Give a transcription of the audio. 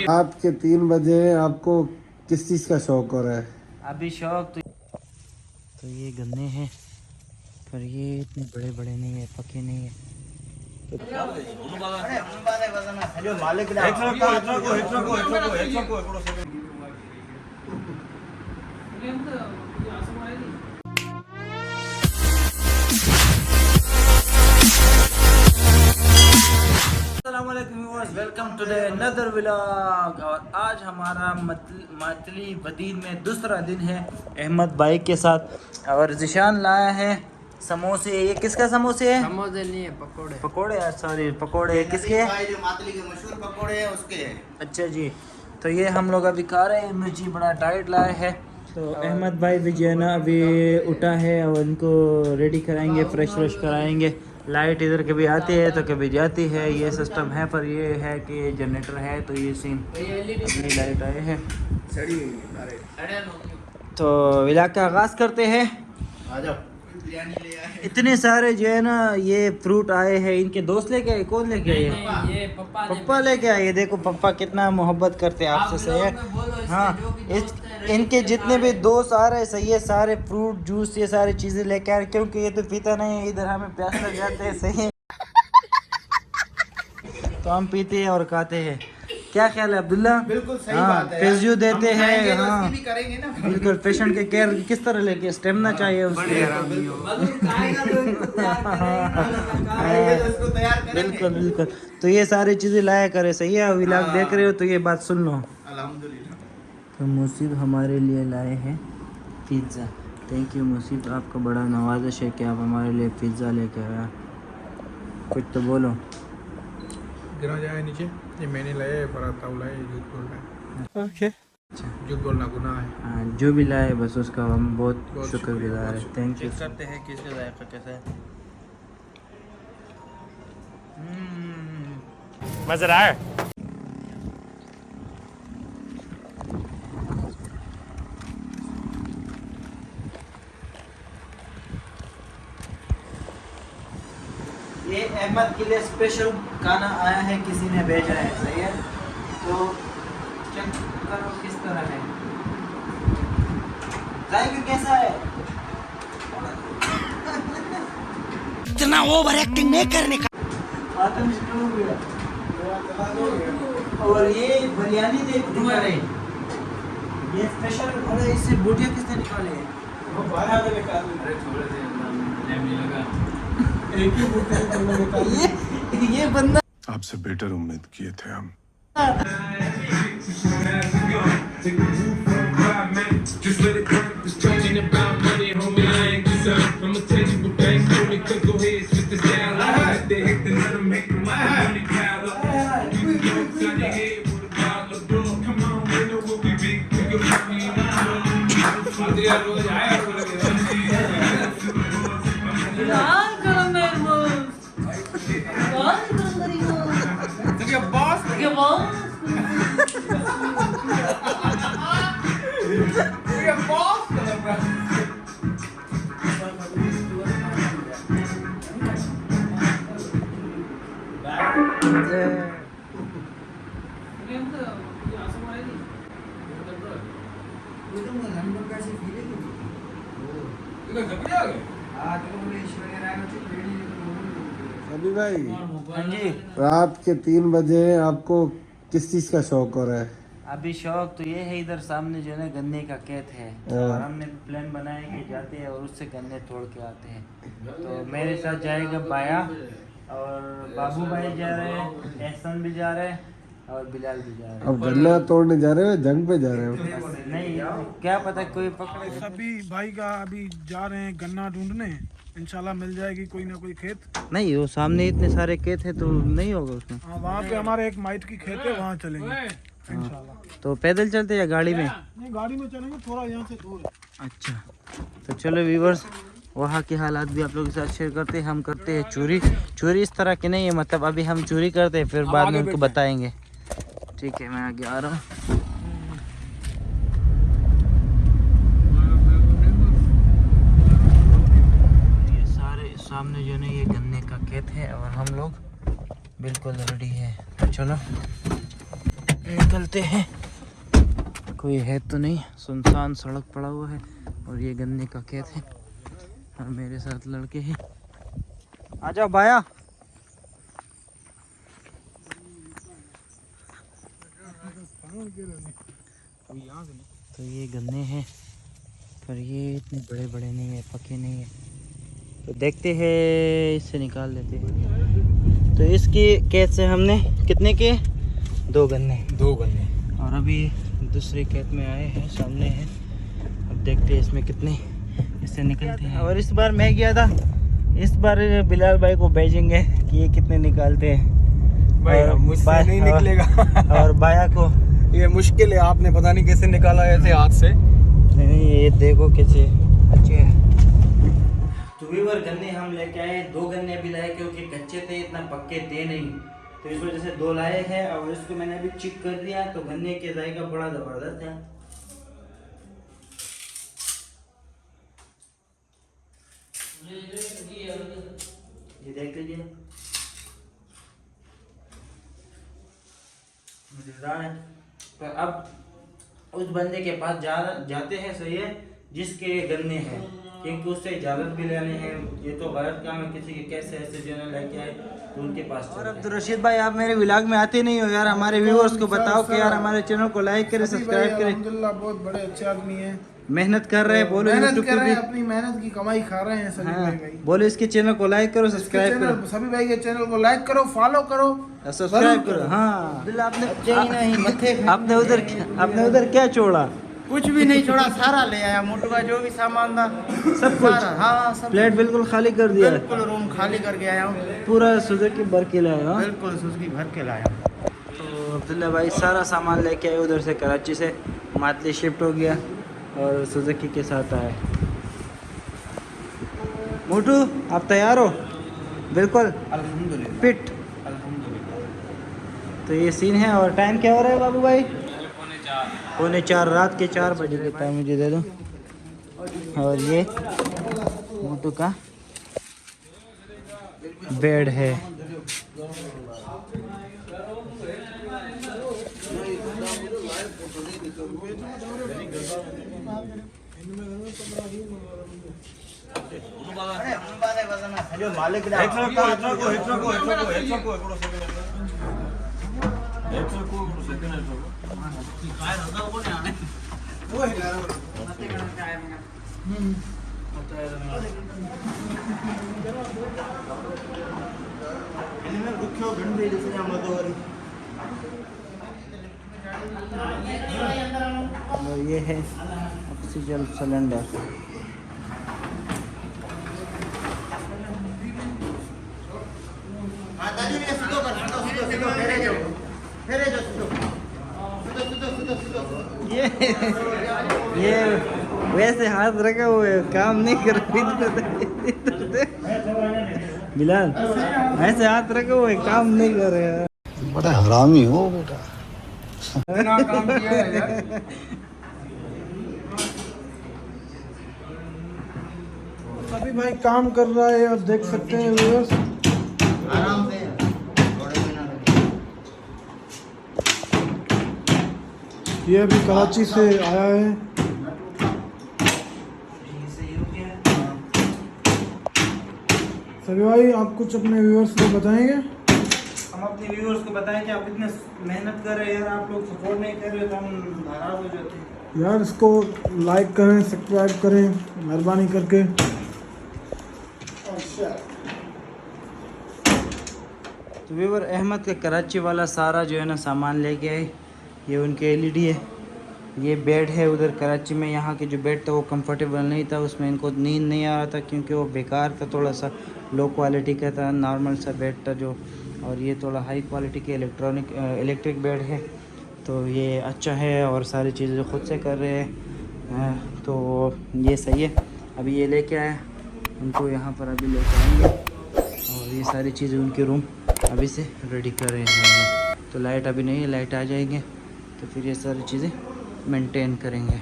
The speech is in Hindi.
रात के 3 बजे आपको किस चीज़ का शौक हो रहा है? अभी शौक तो ये गन्ने हैं, पर ये इतने बड़े बड़े नहीं है, पके नहीं है। Welcome to the another vlog. और आज हमारा मतली वदीन में दूसरा दिन है अहमद भाई के साथ। और जिशान लाया है समोसे। ये किसका समोसे है? समोसे नहीं है, पकोड़े। पकोड़े, सॉरी पकोड़े किसके हैं? जो मातली के मशहूर पकोड़े हैं उसके हैं। अच्छा जी, तो ये हम लोग अभी खा रहे हैं। मिर्ची बड़ा टाइट लाया है। तो अहमद भाई भी जो है ना अभी उठा है और इनको रेडी कराएंगे, फ्रेश कराएंगे। लाइट इधर कभी आती है तो कभी जाती है, ये सिस्टम है। पर ये है कि जनरेटर है तो ये सीन अपनी लाइट आए हैं। तो व्लॉग का आगाज़ करते हैं। आ जाओ, बिरयानी ले आए। इतने सारे जो है ना ये फ्रूट आए हैं। इनके दोस्त लेके आए? कौन लेके आए? ये पप्पा लेके आए। देखो पप्पा कितना मोहब्बत करते हैं आपसे, सही है। हाँ, इनके जितने भी दोस्त आ रहे सही है, सारे फ्रूट जूस ये सारी चीज़ें लेके आ रहे, क्योंकि ये तो पीता नहीं है। इधर हमें प्यास लग जाते हैं, सही है, तो हम पीते हैं और खाते हैं। क्या ख्याल है अब्दुल्ला? बिल्कुल सही हाँ, बात है। फिजियो देते हैं। तो हाँ इसकी भी करेंगे ना। बिल्कुल, पेशेंट के केयर किस तरह लेके, स्टेमिना चाहिए उसके। बिल्कुल बिल्कुल। तो ये सारी चीज़ें लाया करे, सही है। व्लॉग देख रहे हो तो ये बात सुन लो। अल्हम्दुलिल्लाह। तो मुसीब हमारे लिए लाए हैं पिज़्ज़ा। थैंक यू मुसीब, आपका बड़ा नवाजिश है कि आप हमारे लिए पिज़्ज़ा लेके आया। कुछ तो बोलो। गिरा जाए नीचे। ये मैंने लाया, बराता लाया, झूठ बोल रहा है। ओके, झूठ बोलना गुनाह है। हाँ, जो भी लाए बस उसका हम बहुत शुक्रगुजार है। Thank you. करते हैं कि इसका जायका कैसा है। मज़ा आ रहा है। ये अहमद के लिए स्पेशल खाना आया है, किसी ने भेजा है, सही है। तो चेक करो किस तरह है, जाएगा कैसा है। इतना ओवर एक्टिंग नहीं करने का। और ये बिरयानी दिखा रहे, ये स्पेशल है। इससे बोटियाँ किसने निकाले हैं? ये बंदा आपसे बेटर उम्मीद किए थे हम। अभी भाई, हाँ जी, रात के 3 बजे आपको किस चीज़ का शौक हो रहा है? अभी शौक तो ये है, इधर सामने जो है ना गन्ने का खेत है। और हमने प्लान बनाया कि जाते हैं और उससे गन्ने तोड़ के आते हैं। तो मेरे साथ जाएगा बाया, और बाबू भाई जा रहे हैं, एहसन भी जा रहे हैं, और बिलाल भी जा रहे हैं। अब गन्ना तोड़ने जा रहे हो, जंग पे जा रहे हो? नहीं, क्या पता कोई पकड़े। सभी भाई का अभी जा रहे हैं गन्ना ढूंढने। इंशाल्लाह मिल जाएगी कोई ना कोई खेत। नहीं, वो सामने इतने सारे खेत है तो नहीं होगा उसमें। हाँ, वहाँ पे हमारे एक माइट की खेत है, वहाँ चलेंगे इंशाल्लाह। तो पैदल चलते या गाड़ी में? नहीं, गाड़ी में चलेंगे, थोड़ा यहाँ से दूर है। अच्छा, तो चलो व्यूवर्स, वहाँ के हालात भी आप लोगों के साथ शेयर करते हैं। हम करते हैं चोरी इस तरह की नहीं है, मतलब अभी हम चोरी करते हैं, फिर बाद में उनको बताएंगे। ठीक है, मैं आगे आ रहा हूँ। ये सारे सामने जो है ये गन्ने का खेत है और हम लोग बिल्कुल रेडी है। तो चलो निकलते हैं। कोई है तो नहीं, सुनसान सड़क पड़ा हुआ है और ये गन्ने का खेत है और मेरे साथ लड़के हैं। आ जाओ भाया। तो ये गन्ने हैं पर ये इतने बड़े बड़े नहीं है, पके नहीं है, तो देखते हैं, इससे निकाल लेते हैं। तो इसकी खेत से हमने कितने के 2 गन्ने और अभी दूसरे खेत में आए हैं, सामने हैं। अब देखते हैं इसमें कितने इससे निकलते हैं। और इस बार मैं गया था, इस बार बिलाल भाई को भेजेंगे कि ये कितने निकालते हैं भाई, मुझसे नहीं निकलेगा। और बाया को ये मुश्किल है, आपने पता नहीं कैसे निकाला ऐसे हाथ से। नहीं, ये देखो कैसे अच्छे है। तो व्यूअर गन्ने हम लेके आए, 2 गन्ने भी लाए क्योंकि कच्चे थे, इतना पक्के थे नहीं, तो इस वजह से 2 लाए हैं। और इसको मैंने अभी चेक कर दिया तो गन्ने के जायका बड़ा जबरदस्त है। ये देख लीजिए, मजेदार है। पर अब उस बंदे के पास जाते हैं, सही है, जिसके गन्ने हैं, क्योंकि उससे इजाज़त भी लेने हैं। ये तो गलत काम है किसी के कैसे ऐसे जो है लेके आए तो उनके पास। और अब तो रशीद भाई आप मेरे व्लॉग में आते नहीं हो यार, हमारे व्यूअर्स को बताओ कि यार हमारे चैनल को लाइक करें, सब्सक्राइब करें। अल्हम्दुलिल्लाह बहुत बड़े अच्छे आदमी हैं, मेहनत कर रहे हैं, बोलो मेहनत यूट्यूब कर पे रहे भी हैं, अपनी मेहनत की कमाई खा रहे हैं सभी भाई। बोलो इसके चैनल को लाइक करो, इसके सब्सक्राइब चैनल, करो, सभी भाई के चैनल को लाइक करो, फॉलो करो, सब्सक्राइब जरूर करो। हाँ आपने उधर क्या छोड़ा? कुछ भी नहीं छोड़ा, सारा ले आया। मोटू का जो भी सामान था सब कुछ, हाँ सब, प्लेट बिल्कुल खाली कर दिया, बिल्कुल रूम खाली करके आया हूँ, पूरा सुजुकी भर के लाया। हाँ? बिल्कुल सुजुकी भर के लाया। तो अब्दुल्ला भाई सारा सामान लेके आए उधर से, कराची से मातली शिफ्ट हो गया और सुजुकी के साथ आए। मोटू आप तैयार हो? बिल्कुल अल्हम्दुलिल्लाह, फिट। अल्हम्दुलिल्लाह। तो ये सीन है। और टाइम क्या हो रहा है बाबू भाई? 3:45, रात के 4 बज रहे हैं। मुझे दे दो। और ये मोटू का बेड है। जो मालिक और ये है ऑक्सीजन सिलेंडर। ये वैसे हाथ रखा हुआ है, काम नहीं कर रही। बिलाल ऐसे हाथ रखा हुआ है, काम नहीं कर रहे हैं। बड़ा हरामी हो बेटा। काम किया है यार। सभी भाई काम कर रहा है, आप देख सकते हैं व्यूअर्स। आराम से ये अभी कराची से आया है। सभी भाई आप कुछ अपने व्यूअर्स को बताएंगे? हम अपने व्यूअर्स को बताएं कि आप इतने मेहनत कर रहे हैं यार, आप लोग सपोर्ट नहीं कर रहे हो तो हम नाराज हो जाते हैं यार। इसको लाइक करें, सब्सक्राइब करें मेहरबानी करके। तो व्यूअर अहमद का कराची वाला सारा जो है ना सामान लेके आए। ये उनके एलईडी है, ये बेड है उधर कराची में। यहाँ के जो बेड था वो कंफर्टेबल नहीं था, उसमें इनको नींद नहीं आ रहा था क्योंकि वो बेकार था, थोड़ा सा लो क्वालिटी का था, नॉर्मल सा बेड था जो। और ये थोड़ा हाई क्वालिटी के इलेक्ट्रिक बेड है, तो ये अच्छा है और सारी चीज़ें खुद से कर रहे हैं, तो ये सही है। अभी ये लेके आए, उनको यहाँ पर अभी लेके आएंगे और ये सारी चीज़ें उनके रूम अभी से रेडी कर रहे हैं। तो लाइट अभी नहीं है, लाइट आ जाएंगे तो फिर ये सारी चीज़ें मेंटेन करेंगे।